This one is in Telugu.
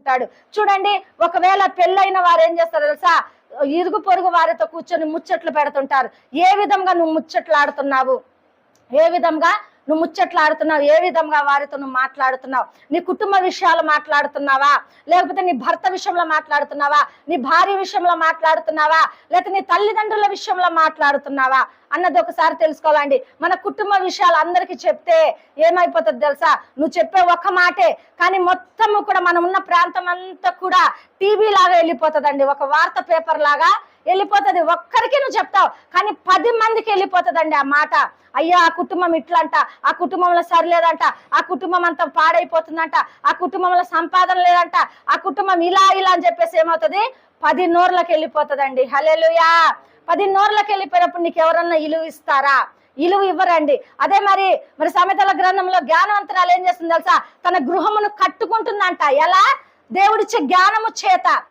ఉంటాడు. చూడండి, ఒకవేళ పెళ్ళైన వారు ఏం చేస్తారు తెలుసా? ఇరుగు పొరుగు వారితో కూర్చొని ముచ్చట్లు పెడుతుంటారు. ఏ విధంగా నువ్వు ముచ్చట్లు ఆడుతున్నావు, ఏ విధంగా నువ్వు ముచ్చట్లు ఆడుతున్నావు, ఏ విధంగా వారితో నువ్వు మాట్లాడుతున్నావు? నీ కుటుంబ విషయాలు మాట్లాడుతున్నావా, లేకపోతే నీ భర్త విషయంలో మాట్లాడుతున్నావా, నీ భార్య విషయంలో మాట్లాడుతున్నావా, లేకపోతే నీ తల్లిదండ్రుల విషయంలో మాట్లాడుతున్నావా అన్నది ఒకసారి తెలుసుకోవాలండి. మన కుటుంబ విషయాలు అందరికీ చెప్తే ఏమైపోతుంది తెలుసా? నువ్వు చెప్పే ఒక్క మాటే, కానీ మొత్తము కూడా మనం ఉన్న ప్రాంతం అంతా కూడా టీవీ లాగా వెళ్ళిపోతుందండి, ఒక వార్త పేపర్ లాగా వెళ్ళిపోతుంది. ఒక్కరికి నువ్వు చెప్తావు, కానీ 10 మందికి వెళ్ళిపోతుందండి ఆ మాట. అయ్యో, ఆ కుటుంబం ఇట్లంట, ఆ కుటుంబంలో సరిలేదంట, ఆ కుటుంబం అంతా పాడైపోతుందంట, ఆ కుటుంబంలో సంపాదన లేదంట, ఆ కుటుంబం ఇలా ఇలా అని చెప్పేసి ఏమవుతుంది? 10 నోర్లకు వెళ్ళిపోతుందండి. హల్లెలూయా. 10 నోర్లకు వెళ్ళిపోయినప్పుడు నీకు ఎవరన్నా ఇలువ ఇస్తారా? ఇలువ ఇవ్వరండి. అదే మరి సామెతల గ్రంథంలో జ్ఞానవంతురాలు ఏం చేస్తుంది తెలుసా? తన గృహమును కట్టుకుంటుందంట. ఎలా? దేవుడిచ్చే జ్ఞానము చేత.